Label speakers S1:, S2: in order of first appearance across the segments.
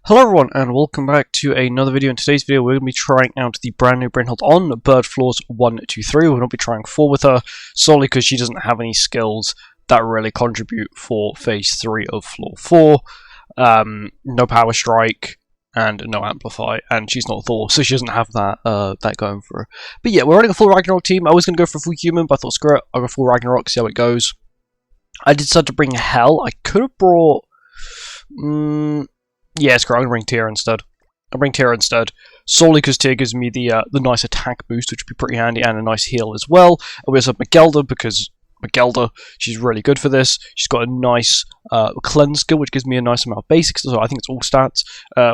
S1: Hello everyone and welcome back to another video. In today's video we're going to be trying out the brand new BRUNHILD on bird floors 1, 2, 3. We'll not be trying 4 with her solely because she doesn't have any skills that really contribute for phase 3 of floor 4. No power strike and no amplify, and she's not Thor, so she doesn't have that that going for her. But yeah, we're running a full Ragnarok team. I was going to go for a full human, but I thought screw it, I'll go full Ragnarok, see how it goes. I decide to bring Hell. I could have brought yeah, screw it, I'm going to bring Tyr instead. I'll bring Tyr instead, solely because Tyr gives me the nice attack boost, which would be pretty handy, and a nice heal as well. And we also have Miguelda, because Miguelda, she's really good for this. She's got a nice cleanse skill, which gives me a nice amount of basics, so I think it's all stats,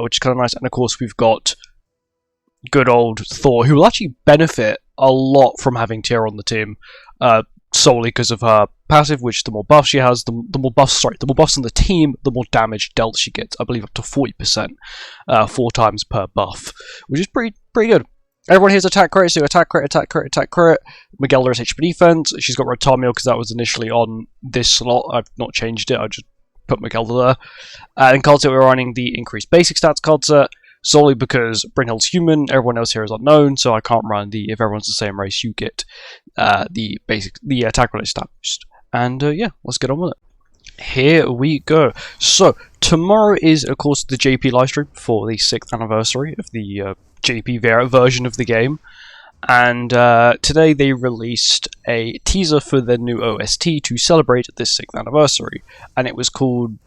S1: which is kind of nice. And of course we've got good old Thor, who will actually benefit a lot from having Tyr on the team, solely because of her passive, which the more buffs she has, the more buffs on the team, the more damage dealt she gets. I believe up to 40%, 4 times per buff, which is pretty good. Everyone here's attack crit, so attack crit, attack crit, attack crit. Miguelda is HP defense. She's got Rotamio because that was initially on this slot. I've not changed it. I just put Miguelda there. And card set, we're running the increased basic stats card set, solely because BRUNHILD's human, everyone else here is unknown, so I can't run the, if everyone's the same race, you get the attack related stat boost. And yeah, let's get on with it. Here we go. So, tomorrow is, of course, the JP livestream for the 6th anniversary of the JP version of the game. And today they released a teaser for their new OST to celebrate this 6th anniversary. And it was called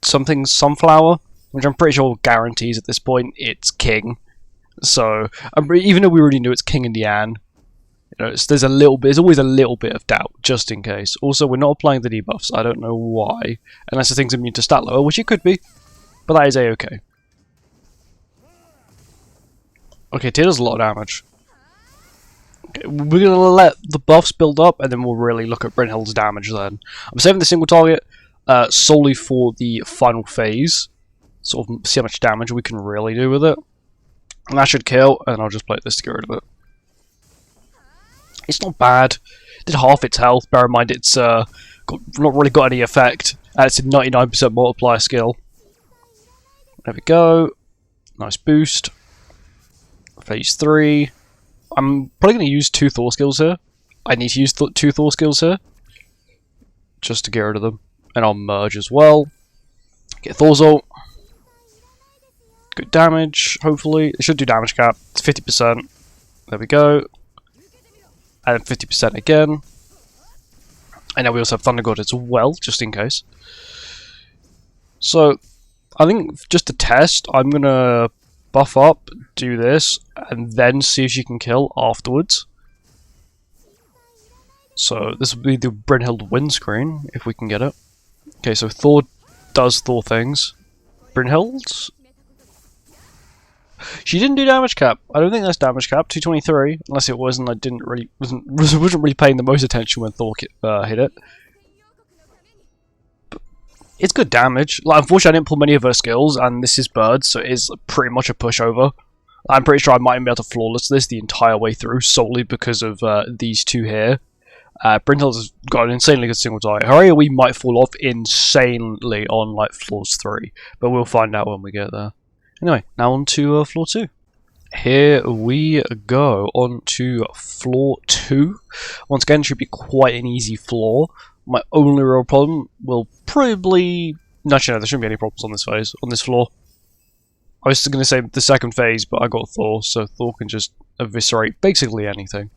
S1: something Sunflower, which I'm pretty sure guarantees at this point it's King. So, even though we already knew it's King and Diane, you know, there's always a little bit of doubt, just in case. Also, we're not applying the debuffs. I don't know why, unless the thing's immune to stat lower, which it could be, but that is a-okay. Okay, Tyr does a lot of damage. Okay, we're gonna let the buffs build up, and then we'll really look at BRUNHILD's damage then. I'm saving the single target solely for the final phase, sort of see how much damage we can really do with it. And that should kill, and I'll just play this to get rid of it. It's not bad. It did half its health. Bear in mind it's not really got any effect. And it's a 99% multiplier skill. There we go. Nice boost. Phase 3. I'm probably going to use 2 Thor skills here. I need to use 2 Thor skills here, just to get rid of them. And I'll merge as well. Get Thor's ult. Good damage, hopefully. It should do damage cap. It's 50%. There we go. And 50% again. And now we also have Thunder God as well, just in case. So, I think just to test, I'm going to buff up, do this, and then see if she can kill afterwards. So, this will be the BRUNHILD win screen, if we can get it. Okay, so Thor does Thor things. BRUNHILD? She didn't do damage cap. I don't think that's damage cap. 223, unless it was, and I wasn't really paying the most attention when Thor hit it. But it's good damage. Like, unfortunately, I didn't pull many of her skills, and this is birds, so it is pretty much a pushover. I'm pretty sure I might be able to flawless this the entire way through, solely because of these two here. BRUNHILD's got an insanely good single target. Her AoE might fall off insanely on like floors 3, but we'll find out when we get there. Anyway, now on to floor 2. Here we go, on to floor 2. Once again, should be quite an easy floor. My only real problem will probably... Actually, no, there shouldn't be any problems on this phase, on this floor. I was going to say the second phase, but I got Thor, so Thor can just eviscerate basically anything.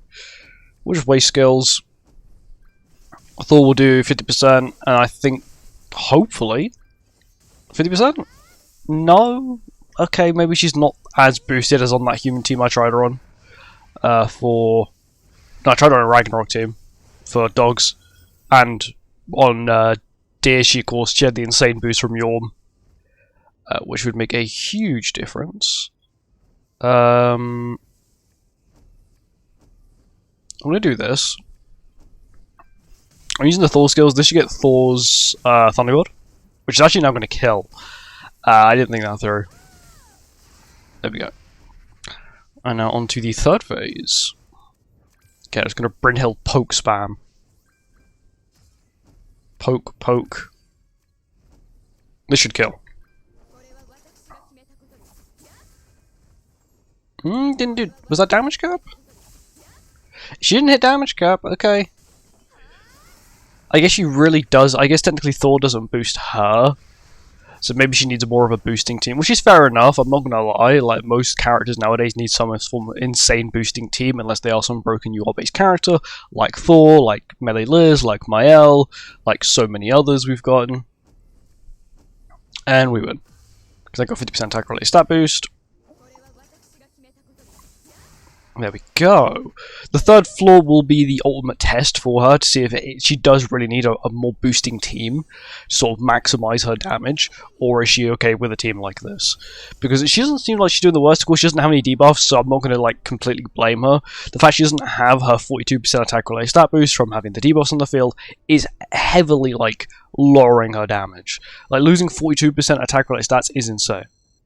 S1: We'll just waste skills. Thor will do 50%, and I think, hopefully, 50%? No? Okay, maybe she's not as boosted as on that human team I tried her on. I tried her on a Ragnarok team for dogs. And on Deer, of course, she had the insane boost from Yorm, which would make a huge difference. I'm going to do this. I'm using the Thor skills. This should get Thor's Thunder God, which is actually now going to kill. I didn't think that through. There we go. And now on to the third phase. Okay, I'm just going to BRUNHILD poke spam. Poke, poke. This should kill. Didn't do... Was that damage cap? She didn't hit damage cap, okay. I guess she really does... I guess technically Thor doesn't boost her. So maybe she needs more of a boosting team, which is fair enough, I'm not gonna lie. Like, most characters nowadays need some form of insane boosting team, unless they are some broken UR-based character, like Thor, like Melee Liz, like Mael, like so many others we've gotten. And we win. Because I got 50% attack related stat boost. There we go. The third floor will be the ultimate test for her to see if she does really need a more boosting team to sort of maximize her damage, or is she okay with a team like this? Because she doesn't seem like she's doing the worst. Of course, she doesn't have any debuffs, so I'm not going to like completely blame her. The fact she doesn't have her 42% attack related stat boost from having the debuffs on the field is heavily like lowering her damage. Like losing 42% attack related stats is insane.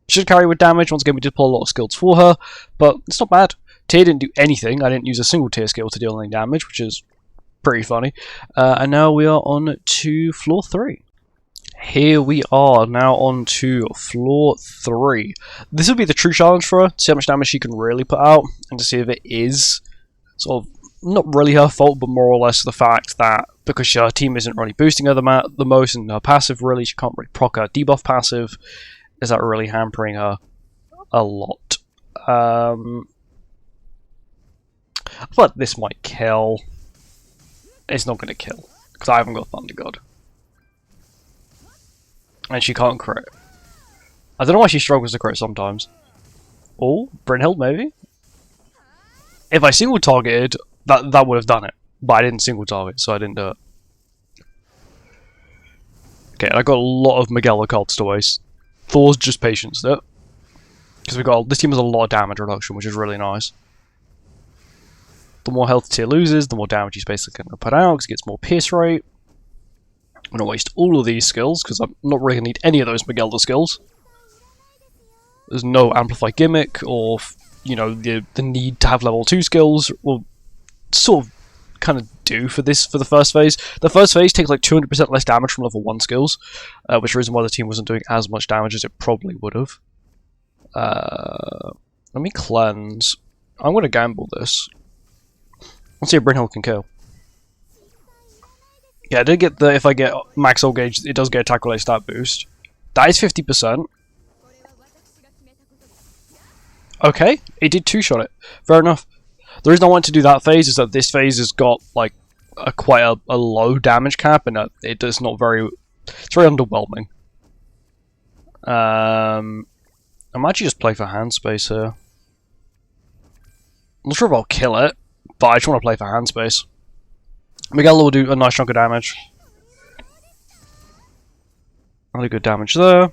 S1: She should carry with damage. Once again, we did pull a lot of skills for her, but it's not bad. Tier didn't do anything. I didn't use a single tier skill to deal any damage, which is pretty funny. And now we are on to floor 3. Here we are now on to floor 3. This will be the true challenge for her, to see how much damage she can really put out, and to see if it is sort of not really her fault, but more or less the fact that because her team isn't really boosting her the most, and her passive really, she can't really proc her debuff passive, is that really hampering her a lot. I feel like this might kill. It's not going to kill, because I haven't got Thunder God. And she can't crit. I don't know why she struggles to crit sometimes. Oh, BRUNHILD maybe? If I single targeted, that would have done it. But I didn't single target, so I didn't do it. Okay, I got a lot of Magella cards to waste. Thor's just patience it. Because this team has a lot of damage reduction, which is really nice. The more health tier loses, the more damage he's basically going to put out, because he gets more pierce rate. I'm going to waste all of these skills, because I'm not really going to need any of those Magella skills. There's no Amplify gimmick, or, you know, the need to have level 2 skills will sort of kind of do for the first phase. The first phase takes like 200% less damage from level 1 skills, which is the reason why the team wasn't doing as much damage as it probably would have. Let me cleanse. I'm going to gamble this. Let's see if BRUNHILD can kill. Yeah, I did get the, if I get max ult gauge, it does get attack related stat boost. That is 50%. Okay, it did 2-shot it. Fair enough. The reason I wanted to do that phase is that this phase has got like quite a low damage cap, and it does not very. It's very underwhelming. I might actually just play for hand space here. I'm not sure if I'll kill it, but I just want to play for hand space. Magella will do a nice chunk of damage. Really good damage there.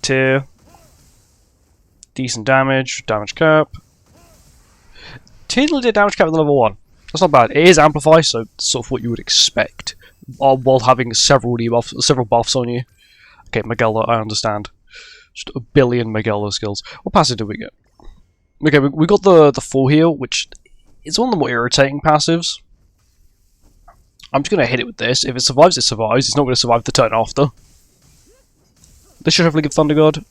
S1: Tier. Decent damage. Damage cap. Tier did damage cap at level 1. That's not bad. It is Amplify, so sort of what you would expect while having several buffs on you. Okay, Magella, I understand. Just a billion Magella skills. What passive did we get? Okay, we got the full heal, which is one of the more irritating passives. I'm just going to hit it with this. If it survives, it survives. It's not going to survive the turn after. This should hopefully give Thunder God.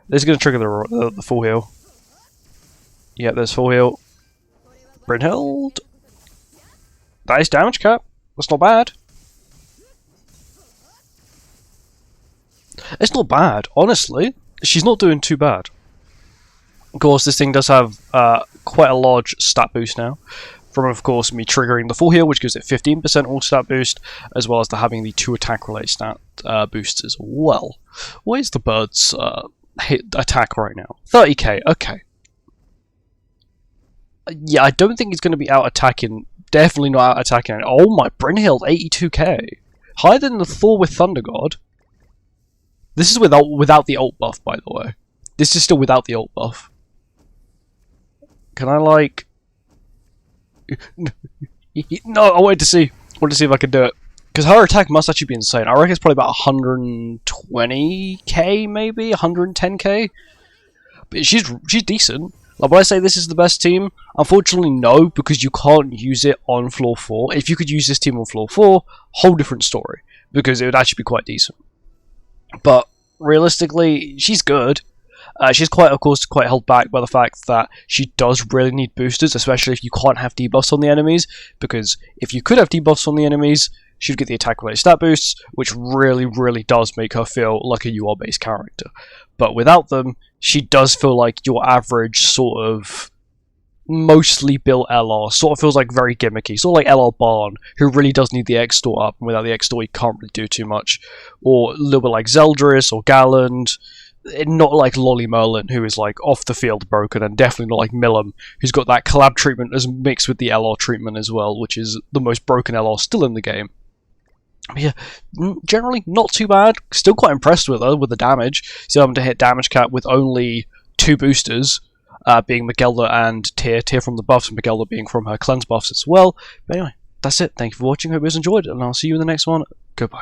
S1: This is going to trigger the full heal. Yeah, there's full heal. BRUNHILD. That is damage cap. That's not bad. It's not bad, honestly. She's not doing too bad. Of course, this thing does have quite a large stat boost now. From, of course, me triggering the full heal, which gives it 15% all stat boost, as well as having the 2 attack related stat boosts as well. What is the bird's hit attack right now? 30k, okay. Yeah, I don't think he's going to be out attacking. Definitely not out attacking. Oh my, BRUNHILD, 82k. Higher than the Thor with Thunder God. This is without the ult buff, by the way. This is still without the ult buff. Can I, like... No, I wanted to see if I could do it. Because her attack must actually be insane. I reckon it's probably about 120k, maybe? 110k? But she's decent. Like, when I say this is the best team, unfortunately no, because you can't use it on floor 4. If you could use this team on floor 4, whole different story. Because it would actually be quite decent. But, realistically, she's good. She's quite, of course, quite held back by the fact that she does really need boosters, especially if you can't have debuffs on the enemies, because if you could have debuffs on the enemies, she'd get the attack-related stat boosts, which really, really does make her feel like a UR-based character. But without them, she does feel like your average sort of mostly built LR, sort of feels like very gimmicky, sort of like LR Barn, who really does need the X-Store up, and without the X-Store he can't really do too much. Or a little bit like Zeldris or Galland, not like Lolly Merlin, who is like off the field broken, and definitely not like Millum, who's got that collab treatment as mixed with the LR treatment as well, which is the most broken LR still in the game. But yeah, generally not too bad. Still quite impressed with her, with the damage. Still having to hit damage cap with only 2 boosters, being Magelda and Tyr from the buffs, and Magelda being from her cleanse buffs as well. But anyway, that's it. Thank you for watching. Hope you guys enjoyed it, and I'll see you in the next one. Goodbye.